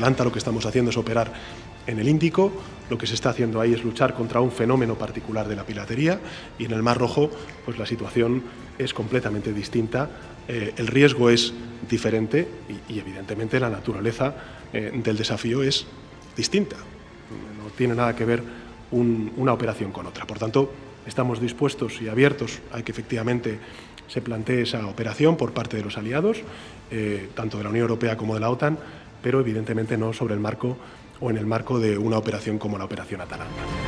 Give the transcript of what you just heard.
Atalanta lo que estamos haciendo es operar en el Índico, lo que se está haciendo ahí es luchar contra un fenómeno particular de la piratería, y en el Mar Rojo pues la situación es completamente distinta, el riesgo es diferente y evidentemente la naturaleza del desafío es distinta, no tiene nada que ver una operación con otra. Por tanto, estamos dispuestos y abiertos a que efectivamente se plantee esa operación por parte de los aliados, tanto de la Unión Europea como de la OTAN, pero evidentemente no sobre el marco o en el marco de una operación como la Operación Atalanta.